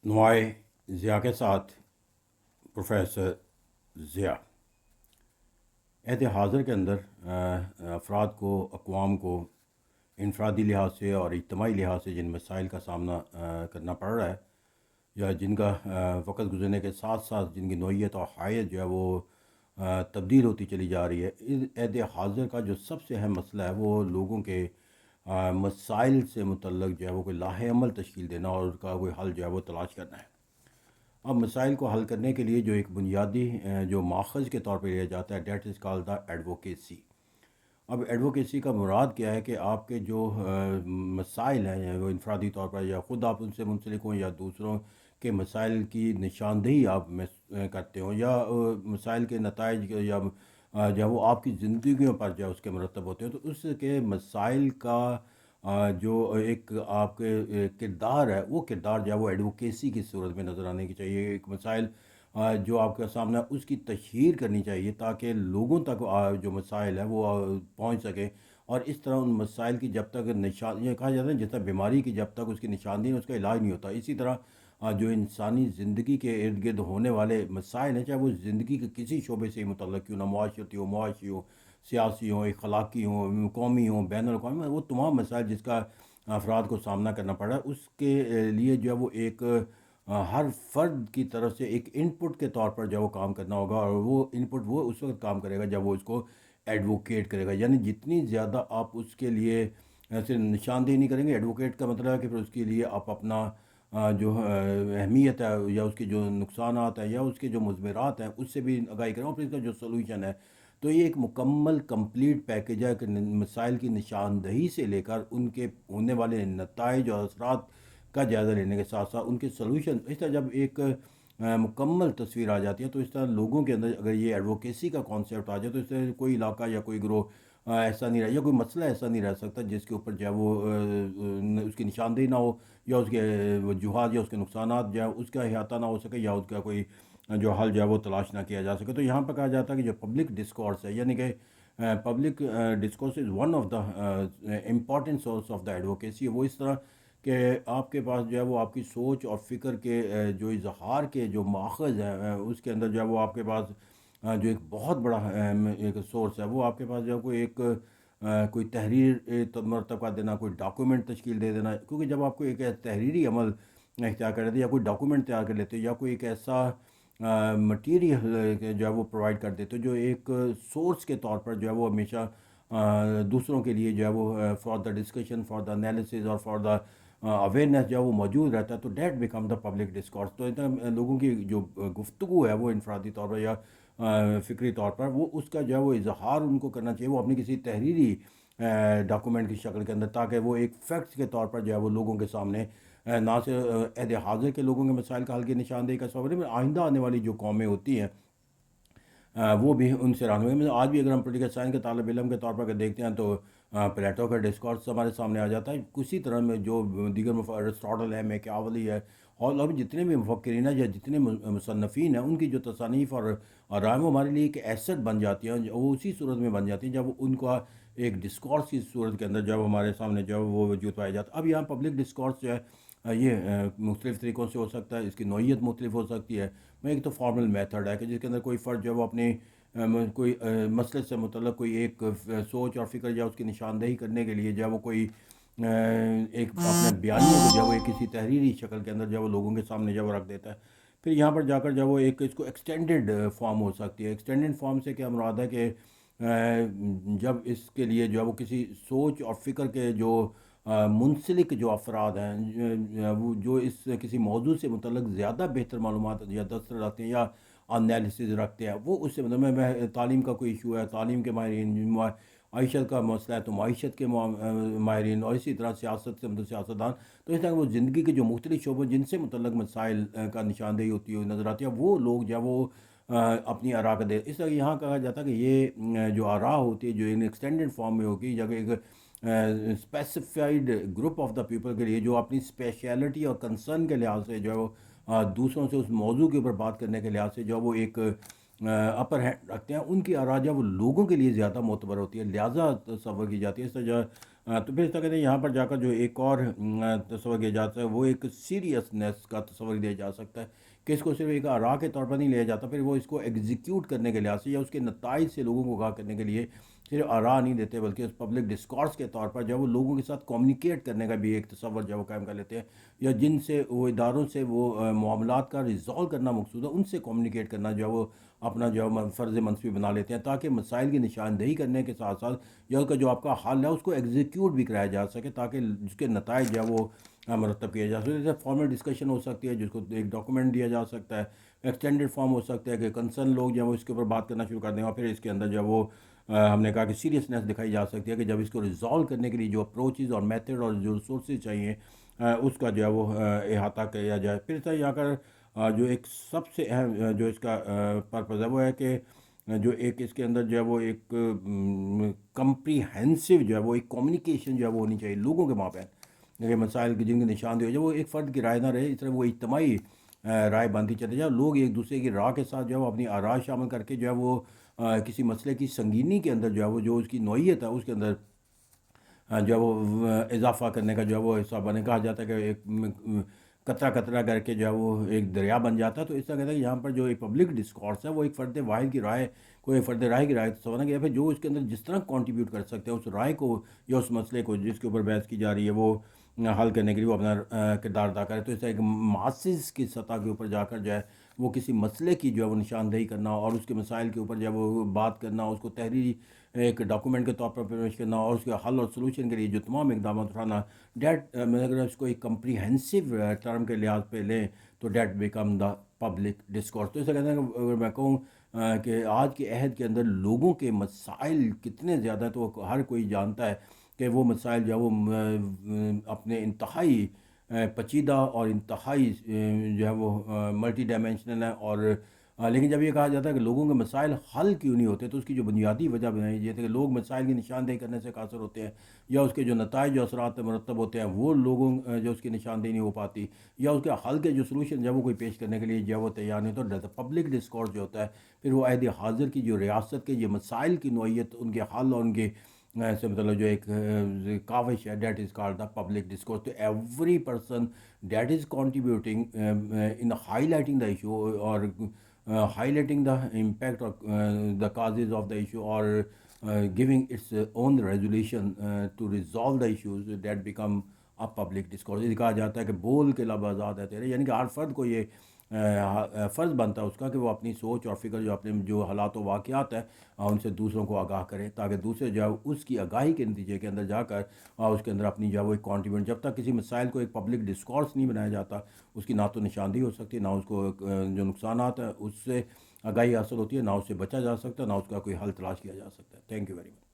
نوائے ضیاء کے ساتھ پروفیسر ضیاء عہد حاضر کے اندر افراد کو، اقوام کو انفرادی لحاظ سے اور اجتماعی لحاظ سے جن مسائل کا سامنا کرنا پڑ رہا ہے، یا جن کا وقت گزرنے کے ساتھ ساتھ جن کی نوعیت اور حیت جو ہے وہ تبدیل ہوتی چلی جا رہی ہے، اس عہد حاضر کا جو سب سے اہم مسئلہ ہے وہ لوگوں کے مسائل سے متعلق جو ہے وہ کوئی لاہ عمل تشکیل دینا اور اس کا کوئی حل جو ہے وہ تلاش کرنا ہے۔ اب مسائل کو حل کرنے کے لیے جو ایک بنیادی جو ماخذ کے طور پہ لیا جاتا ہے، that is call the advocacy. اب ایڈوکیسی کا مراد کیا ہے کہ آپ کے جو مسائل ہیں وہ انفرادی طور پر یا خود آپ ان سے منسلک ہوں یا دوسروں کے مسائل کی نشاندہی آپ میں کرتے ہوں، یا مسائل کے نتائج یا جب وہ آپ کی زندگیوں پر جو ہے اس کے مرتب ہوتے ہیں، تو اس کے مسائل کا جو ایک آپ کے کردار ہے، وہ کردار جو ہے وہ ایڈوکیسی کی صورت میں نظر آنے کی چاہیے۔ ایک مسائل جو آپ کے سامنے اس کی تشہیر کرنی چاہیے تاکہ لوگوں تک جو مسائل ہیں وہ پہنچ سکیں، اور اس طرح ان مسائل کی جب تک نشان، یہ کہا جاتا ہے جس طرح بیماری کی جب تک اس کی نشاندہی اس کا علاج نہیں ہوتا، اسی طرح جو انسانی زندگی کے ارد گرد ہونے والے مسائل ہیں، چاہے وہ زندگی کے کسی شعبے سے متعلق کیوں نہ، معاشرتی ہو، معاشی ہو، سیاسی ہوں، اخلاقی ہوں، قومی ہوں، بین الاقوامی، وہ تمام مسائل جس کا افراد کو سامنا کرنا پڑ رہا ہے، اس کے لیے جو ہے وہ ایک ہر فرد کی طرف سے ایک ان پٹ کے طور پر جو وہ کام کرنا ہوگا، اور وہ ان پٹ وہ اس وقت کام کرے گا جب وہ اس کو ایڈوکیٹ کرے گا، یعنی جتنی زیادہ آپ اس کے لیے ایسے نشاندہی نہیں کریں گے۔ ایڈوکیٹ کا مطلب ہے کہ پھر اس کے لیے آپ اپنا جو اہمیت ہے یا اس کے جو نقصانات ہیں یا اس کے جو مضمرات ہیں اس سے بھی آگاہی کریں، اور پھر اس کا جو سلوشن ہے۔ تو یہ ایک مکمل کمپلیٹ پیکیج ہے کہ مسائل کی نشاندہی سے لے کر ان کے ہونے والے نتائج اور اثرات کا جائزہ لینے کے ساتھ ساتھ ان کے سلوشن، اس طرح جب ایک مکمل تصویر آ جاتی ہے تو اس طرح لوگوں کے اندر اگر یہ ایڈوکیسی کا کانسیپٹ آ جائے تو اس طرح کوئی علاقہ یا کوئی گروہ ایسا نہیں رہ، یا کوئی مسئلہ ایسا نہیں رہ سکتا جس کے اوپر جو ہے وہ اس کی نشاندہی نہ ہو، یا اس کے وجوہات یا اس کے نقصانات جو ہے اس کا احاطہ نہ ہو سکے، یا اس کا کوئی جو حل جو ہے وہ تلاش نہ کیا جا سکے۔ تو یہاں پر کہا جاتا ہے کہ جو پبلک ڈسکورس ہے، یعنی کہ public discourse is one of the important source of the advocacy, وہ اس طرح کہ آپ کے پاس جو ہے وہ آپ کی سوچ اور فکر کے جو اظہار کے جو ماخذ ہے اس کے اندر جو ہے وہ آپ کے پاس جو ایک بہت بڑا ایک سورس ہے، وہ آپ کے پاس جو ہے کوئی ایک کوئی تحریر مرتب کر دینا، کوئی ڈاکومنٹ تشکیل دے دینا، کیونکہ جب آپ کو ایک تحریری عمل اختیار کر لیتے ہیں یا کوئی ڈاکومنٹ تیار کر لیتے ہیں یا کوئی ایک ایسا مٹیریل جو ہے وہ پرووائڈ کر دیتے جو ایک سورس کے طور پر جو ہے وہ ہمیشہ دوسروں کے لیے جو ہے وہ for the discussion, for the analysis اور فار دا اویئرنیس جو ہے وہ موجود رہتا ہے، تو that become the public discourse. تو اتنا لوگوں کی جو گفتگو ہے وہ انفرادی طور پر یا فکری طور پر، وہ اس کا جو ہے وہ اظہار ان کو کرنا چاہیے، وہ اپنی کسی تحریری ڈاکومنٹ کی شکل کے اندر، تاکہ وہ ایک فیکٹس کے طور پر جو ہے وہ لوگوں کے سامنے نہ صرف عہد حاضر کے لوگوں کے مسائل کا حل کی نشاندہی کا سوال ہے، آئندہ آنے والی جو قومیں ہوتی ہیں وہ بھی ان سے رہنمائی میں۔ آج بھی اگر ہم پولیٹیکل سائنس کے طالب علم کے طور پر اگر دیکھتے ہیں تو پلیٹو کا ڈسکورس ہمارے سامنے آ جاتا ہے، اسی طرح میں جو دیگر ارسطاٹل ہے، میکیاولی ہے، اور اب جتنے بھی مفکرین ہیں یا جتنے مصنفین ہیں، ان کی جو تصانیف اور رائے وہ ہمارے لیے ایک ایسٹ بن جاتی ہیں، وہ اسی صورت میں بن جاتی ہیں جب ان کا ایک ڈسکورس کی صورت کے اندر جب ہمارے سامنے جو وہ وجود پایا جاتا ہے۔ اب یہاں پبلک ڈسکورس جو ہے یہ مختلف طریقوں سے ہو سکتا ہے، اس کی نوعیت مختلف ہو سکتی ہے۔ میں ایک تو فارمل میتھڈ ہے کہ جس کے اندر کوئی فرد جو ہے وہ اپنی کوئی مسئلے سے متعلق کوئی ایک سوچ اور فکر یا اس کی نشاندہی کرنے کے لیے جو ہے وہ کوئی ایک اپنے بیانیے کو جو ہے وہ ایک کسی تحریری شکل کے اندر جو ہے وہ لوگوں کے سامنے جو ہے وہ رکھ دیتا ہے۔ پھر یہاں پر جا کر جو ہے وہ ایک اس کو ایکسٹینڈڈ فارم ہو سکتی ہے۔ ایکسٹینڈڈ فارم سے کیا مراد ہے کہ جب اس کے لیے جو ہے وہ کسی سوچ اور فکر کے جو منسلک جو افراد ہیں وہ جو اس کسی موضوع سے متعلق زیادہ بہتر معلومات یا دسترس رکھتے ہیں یا انالیسز رکھتے ہیں، وہ اس سے مطلب میں تعلیم کا کوئی ایشو ہے، تعلیم کے ماہرین، معیشت کا مسئلہ ہے تو معیشت کے ماہرین، اور اسی طرح سیاست سے مطلب سیاستدان، تو اس طرح وہ زندگی کے جو مختلف شعبوں جن سے متعلق مسائل کا نشاندہی ہوتی ہے نظر آتی ہے، وہ لوگ جو ہے وہ اپنی آراء کا دے۔ اس طرح یہاں کہا جاتا ہے کہ یہ جو آراء ہوتی ہے جو ان ایکسٹینڈڈ فارم میں ہوگی، یا ایک specified group of the people کے لیے جو اپنی اسپیشلٹی اور کنسرن کے لحاظ سے جو ہے وہ دوسروں سے اس موضوع کے اوپر بات کرنے کے لحاظ سے جو وہ ایک اپر ہینڈ رکھتے ہیں، ان کی آراء جو وہ لوگوں کے لیے زیادہ معتبر ہوتی ہے، لہٰذا تصور کی جاتی ہے۔ اس طرح تو پھر اس طرح کہتے ہیں یہاں پر جا کر جو ایک اور تصور کیا جاتا ہے وہ ایک سیریسنیس کا تصور دیا جا سکتا ہے کہ اس کو صرف ایک آراء کے طور پر نہیں لیا جاتا، پھر وہ اس کو ایگزیکیوٹ کرنے کے لحاظ سے یا اس کے نتائج سے لوگوں کو آگاہ کرنے کے لیے صرف آراء نہیں دیتے، بلکہ اس پبلک ڈسکورس کے طور پر جب وہ لوگوں کے ساتھ کمیونیکیٹ کرنے کا بھی ایک تصور جو وہ قائم کر لیتے ہیں، یا جن سے وہ اداروں سے وہ معاملات کا ریزالو کرنا مقصود ہے ان سے کمیونیکیٹ کرنا جو وہ اپنا جو فرض منصبی بنا لیتے ہیں، تاکہ مسائل کی نشاندہی کرنے کے ساتھ ساتھ یا اس کا جو آپ کا حل ہے اس کو ایگزیکیوٹ بھی کرایا جا سکے، تاکہ جس کے نتائج جو وہ مرتب کیا جا سکے۔ جیسے فارمل ڈسکشن ہو سکتی ہے جس کو ایک ڈاکومنٹ دیا جا سکتا ہے، ایکسٹینڈڈ فارم ہو سکتا ہے کہ کنسرن لوگ جو وہ اس کے اوپر بات کرنا شروع کر دیں، اور پھر اس کے اندر جو وہ ہم نے کہا کہ سیریسنیس دکھائی جا سکتی ہے کہ جب اس کو ریزالو کرنے کے لیے جو اپروچز اور میتھڈ اور جو ریسورسز چاہیے اس کا جو ہے وہ احاطہ کیا جائے۔ پھر سے یہاں کر جو ایک سب سے اہم جو اس کا پرپز ہے وہ ہے کہ جو ایک اس کے اندر جو ہے وہ ایک کمپریہنسو جو ہے وہ ایک کمیونیکیشن جو ہے وہ ہونی چاہیے لوگوں کے مابین، کہ مسائل کی جن کی نشاندہی ہو جائے وہ ایک فرد کی رائے نہ رہے، اس طرح وہ اجتماعی رائے بندی چلے جائے، لوگ ایک دوسرے کی راہ کے ساتھ جو ہے وہ اپنی آراء شامل کر کے جو ہے وہ کسی مسئلے کی سنگینی کے اندر جو ہے وہ جو اس کی نوعیت ہے اس کے اندر جو ہے وہ اضافہ کرنے کا جو ہے وہ حصہ بنے۔ کہا جاتا ہے کہ ایک قطرہ قطرہ کر کے جو ہے وہ ایک دریا بن جاتا ہے، تو اس طرح کہتا ہے کہ یہاں پر جو ایک پبلک ڈسکورس ہے وہ ایک فرد واحد کی رائے کو ایک فرد رائے کی رائے تصور کیا، پھر جو اس کے اندر جس طرح کنٹریبیوٹ کر سکتے ہیں اس رائے کو یا اس مسئلے کو جس کے اوپر بحث کی جا رہی ہے وہ حل کرنے کے لیے وہ اپنا کردار ادا کرے۔ تو اس طرح ایک ماسز کی سطح کے اوپر جا کر جو ہے وہ کسی مسئلے کی جو ہے وہ نشاندہی کرنا اور اس کے مسائل کے اوپر جو ہے وہ بات کرنا، اس کو تحریری ایک ڈاکومنٹ کے طور پر پیش کرنا اور اس کے حل اور سلوشن کے لیے جو تمام اقدامات اٹھانا، ڈیٹ میں اگر اس کو ایک کمپریہنسو ٹرم کے لحاظ پہ لیں تو that become the public discourse. تو اسے کہتے ہیں کہ اگر میں کہوں کہ آج کے عہد کے اندر لوگوں کے مسائل کتنے زیادہ ہیں، تو ہر کوئی جانتا ہے کہ وہ مسائل جو ہے وہ اپنے انتہائی پیچیدہ اور انتہائی جو ہے وہ ملٹی ڈائمینشنل ہیں، اور لیکن جب یہ کہا جاتا ہے کہ لوگوں کے مسائل حل کیوں نہیں ہوتے، تو اس کی جو بنیادی وجہ بنائی جاتی ہے کہ لوگ مسائل کی نشاندہی کرنے سے قاصر ہوتے ہیں، یا اس کے جو نتائج جو اثرات مرتب ہوتے ہیں وہ لوگوں جو اس کی نشاندہی نہیں ہو پاتی، یا اس کے حل کے جو سلوشن جب وہ کوئی پیش کرنے کے لیے جب وہ تیار نہیں، تو پبلک ڈسکورس جو ہوتا ہے پھر وہ عہد حاضر کی جو ریاست کے یہ مسائل کی نوعیت، ان کے حل اور ان کے سے مطلب جو ایک کاوش ہے، that is called the public discourse. تو every person that is contributing in highlighting the issue اور highlighting the impact of the causes of the issue, or giving its own resolution to resolve the issues that become a public discourse۔ یہ کہا جاتا ہے کہ بول کے لب آزاد ہے تیرے، یعنی کہ ہر فرد کو یہ فرض بنتا ہے اس کا کہ وہ اپنی سوچ اور فکر جو اپنے جو حالات و واقعات ہیں ان سے دوسروں کو آگاہ کرے، تاکہ دوسرے جو ہے اس کی آگاہی کے نتیجے کے اندر جا کر اس کے اندر اپنی جو ہے وہ ایک کانٹریبیوٹ، جب تک کسی مسائل کو ایک پبلک ڈسکورس نہیں بنایا جاتا اس کی نہ تو نشاندہی ہو سکتی، نہ اس کو جو نقصانات ہیں اس سے آگاہی حاصل ہوتی ہے، نہ اس سے بچا جا سکتا، نہ اس کا کوئی حل تلاش کیا جا سکتا ہے۔ Thank you very much.